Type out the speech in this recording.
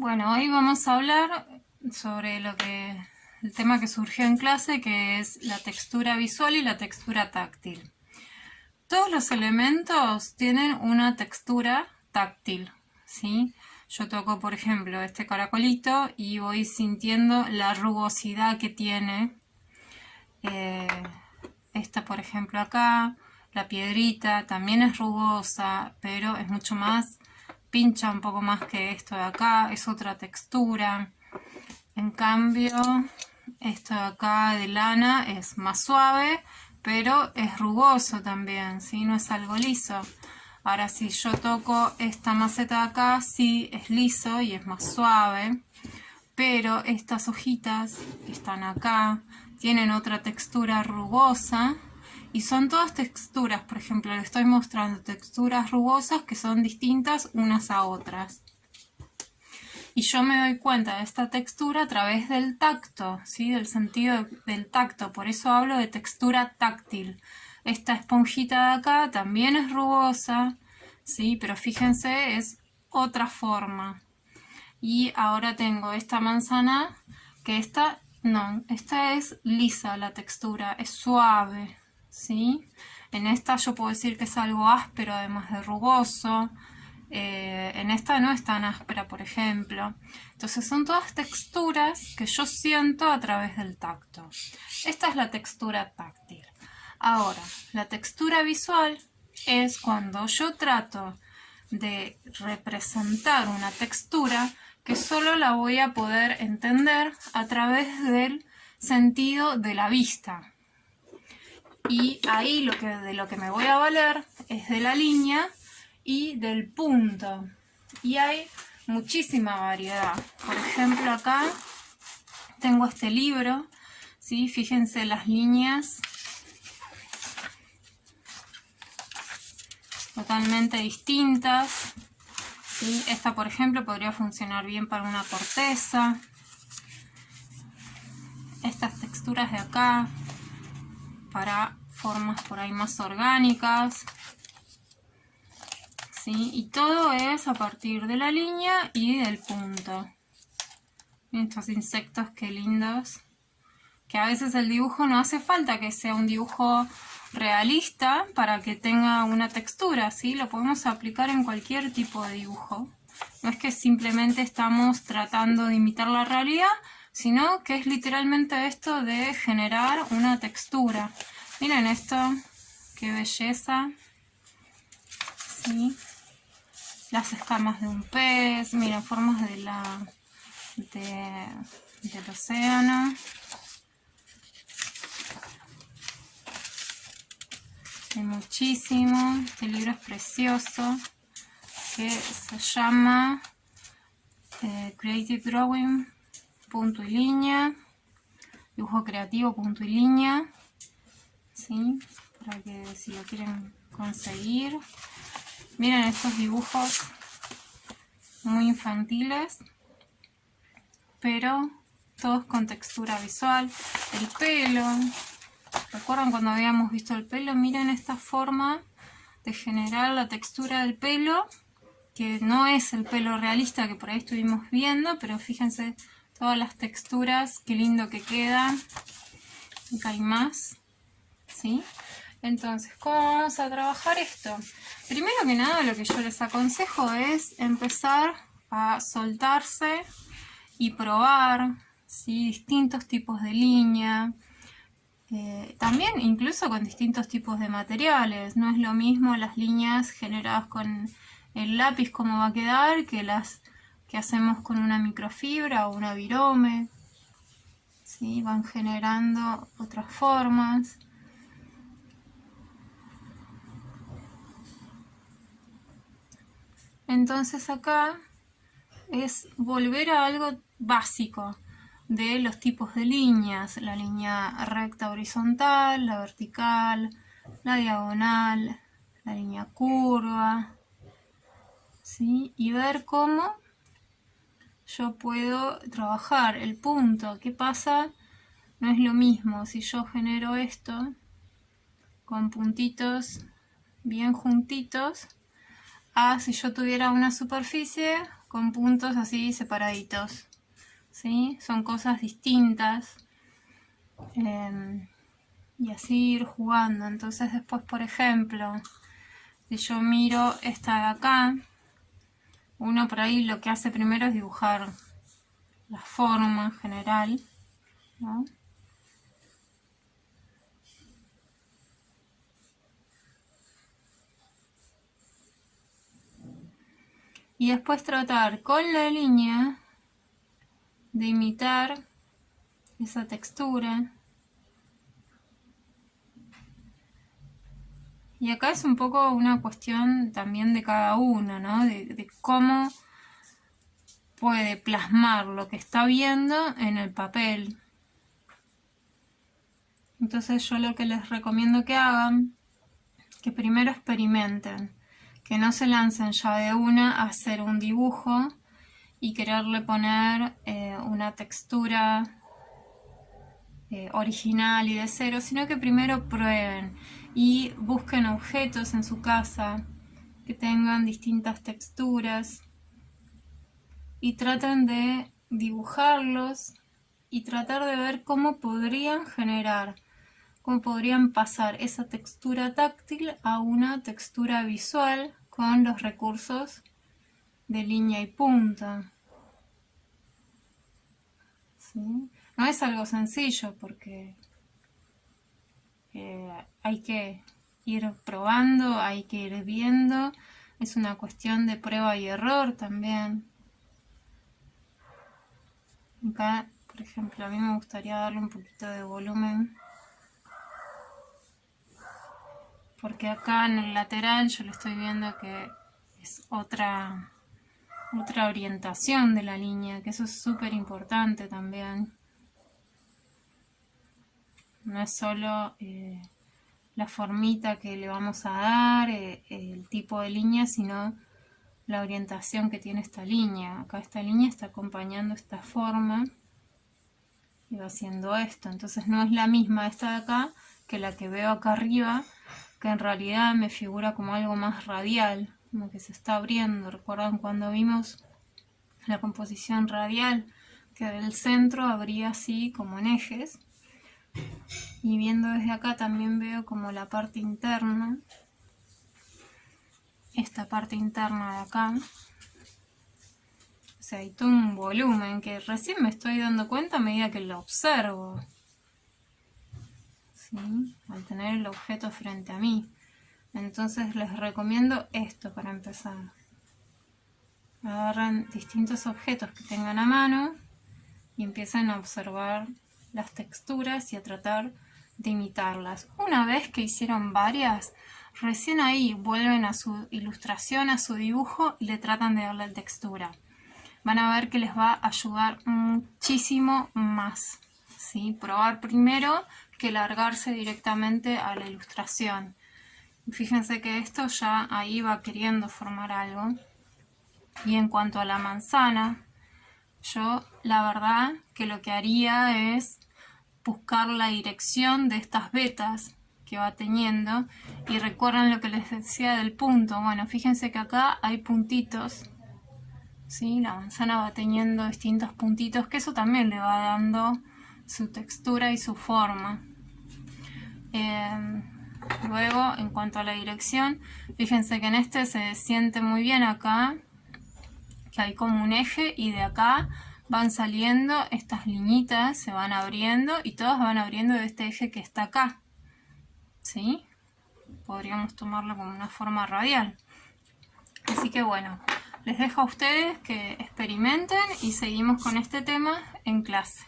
Bueno, hoy vamos a hablar sobre el tema que surgió en clase, que es la textura visual y la textura táctil. Todos los elementos tienen una textura táctil, ¿sí? Yo toco, por ejemplo, este caracolito y voy sintiendo la rugosidad que tiene. Esta, por ejemplo, acá, la piedrita, también es rugosa, pero es mucho más, pincha un poco más que esto de acá, es otra textura. En cambio, esto de acá de lana es más suave, pero es rugoso también, ¿sí? No es algo liso. Ahora, si yo toco esta maceta de acá, sí es liso y es más suave, pero estas hojitas que están acá tienen otra textura rugosa y son todas texturas. Por ejemplo, le estoy mostrando texturas rugosas que son distintas unas a otras. Y yo me doy cuenta de esta textura a través del tacto, ¿sí? Del sentido del tacto. Por eso hablo de textura táctil. Esta esponjita de acá también es rugosa, ¿sí? Pero fíjense, es otra forma. Y ahora tengo esta manzana, que esta es lisa la textura, es suave, ¿sí? En esta yo puedo decir que es algo áspero, además de rugoso. En esta no es tan áspera, por ejemplo. Entonces son todas texturas que yo siento a través del tacto. Esta es la textura táctil. Ahora, la textura visual es cuando yo trato de representar una textura que solo la voy a poder entender a través del sentido de la vista. Y ahí de lo que me voy a valer es de la línea y del punto. Y hay muchísima variedad. Por ejemplo, acá tengo este libro, ¿sí? Fíjense las líneas totalmente distintas, ¿sí? Esta, por ejemplo, podría funcionar bien para una corteza. Estas texturas de acá para formas por ahí más orgánicas, ¿sí? Y todo es a partir de la línea y del punto. Estos insectos, qué lindos. Que a veces el dibujo no hace falta que sea un dibujo realista para que tenga una textura, ¿sí? Lo podemos aplicar en cualquier tipo de dibujo. No es que simplemente estamos tratando de imitar la realidad, sino que es literalmente esto de generar una textura. Miren esto, qué belleza, ¿sí? Las escamas de un pez, miren, formas del océano. Hay muchísimo. Este libro es precioso, que se llama Creative Drawing, punto y línea, dibujo creativo, punto y línea, ¿sí? Para que si lo quieren conseguir. Miren estos dibujos muy infantiles, pero todos con textura visual. El pelo, ¿recuerdan cuando habíamos visto el pelo? Miren esta forma de generar la textura del pelo, que no es el pelo realista que por ahí estuvimos viendo, pero fíjense todas las texturas, qué lindo que queda. Acá hay más, ¿sí? Entonces, ¿cómo vamos a trabajar esto? Primero que nada, lo que yo les aconsejo es empezar a soltarse y probar, ¿sí? Distintos tipos de línea. También incluso con distintos tipos de materiales. No es lo mismo las líneas generadas con el lápiz cómo va a quedar que las que hacemos con una microfibra o una virome, ¿sí? Van generando otras formas. Entonces acá es volver a algo básico de los tipos de líneas, la línea recta horizontal, la vertical, la diagonal, la línea curva, ¿sí? Y ver cómo yo puedo trabajar el punto. ¿Qué pasa? No es lo mismo si yo genero esto con puntitos bien juntitos a si yo tuviera una superficie con puntos así separaditos, ¿sí? Son cosas distintas. Y así ir jugando. Entonces después, por ejemplo, si yo miro esta de acá, uno por ahí lo que hace primero es dibujar la forma general, ¿no? Y después tratar con la línea de imitar esa textura. Y acá es un poco una cuestión también de cada uno, ¿no? De cómo puede plasmar lo que está viendo en el papel. Entonces yo lo que les recomiendo que hagan, que primero experimenten, que no se lancen ya de una a hacer un dibujo y quererle poner una textura original y de cero, sino que primero prueben y busquen objetos en su casa que tengan distintas texturas y traten de dibujarlos y tratar de ver cómo podrían generar, cómo podrían pasar esa textura táctil a una textura visual con los recursos de línea y punta. ¿Sí? No es algo sencillo porque hay que ir probando, hay que ir viendo, es una cuestión de prueba y error también. Acá, por ejemplo, a mí me gustaría darle un poquito de volumen, porque acá en el lateral yo le estoy viendo que es otra orientación de la línea, que eso es súper importante también. No es solo la formita que le vamos a dar, el tipo de línea, sino la orientación que tiene esta línea. Acá esta línea está acompañando esta forma y va haciendo esto. Entonces no es la misma esta de acá que la que veo acá arriba, que en realidad me figura como algo más radial, como que se está abriendo. ¿Recuerdan cuando vimos la composición radial? Que del centro abría así como en ejes. Y viendo desde acá también veo como la parte interna, esta parte interna de acá. O sea, hay todo un volumen que recién me estoy dando cuenta a medida que lo observo, ¿sí? Al tener el objeto frente a mí. Entonces les recomiendo esto para empezar. Agarren distintos objetos que tengan a mano y empiecen a observar las texturas y a tratar de imitarlas. Una vez que hicieron varias, recién ahí vuelven a su ilustración, a su dibujo y le tratan de darle textura. Van a ver que les va a ayudar muchísimo más, ¿sí? Probar primero que largarse directamente a la ilustración. Fíjense que esto ya ahí va queriendo formar algo. Y en cuanto a la manzana, yo la verdad que lo que haría es buscar la dirección de estas vetas que va teniendo. Y recuerden lo que les decía del punto. Bueno, fíjense que acá hay puntitos, ¿sí? La manzana va teniendo distintos puntitos, que eso también le va dando su textura y su forma. Luego, en cuanto a la dirección, fíjense que en este se siente muy bien acá, que hay como un eje y de acá van saliendo estas liñitas, se van abriendo y todas van abriendo de este eje que está acá, ¿sí? Podríamos tomarlo como una forma radial. Así que bueno, les dejo a ustedes que experimenten y seguimos con este tema en clase.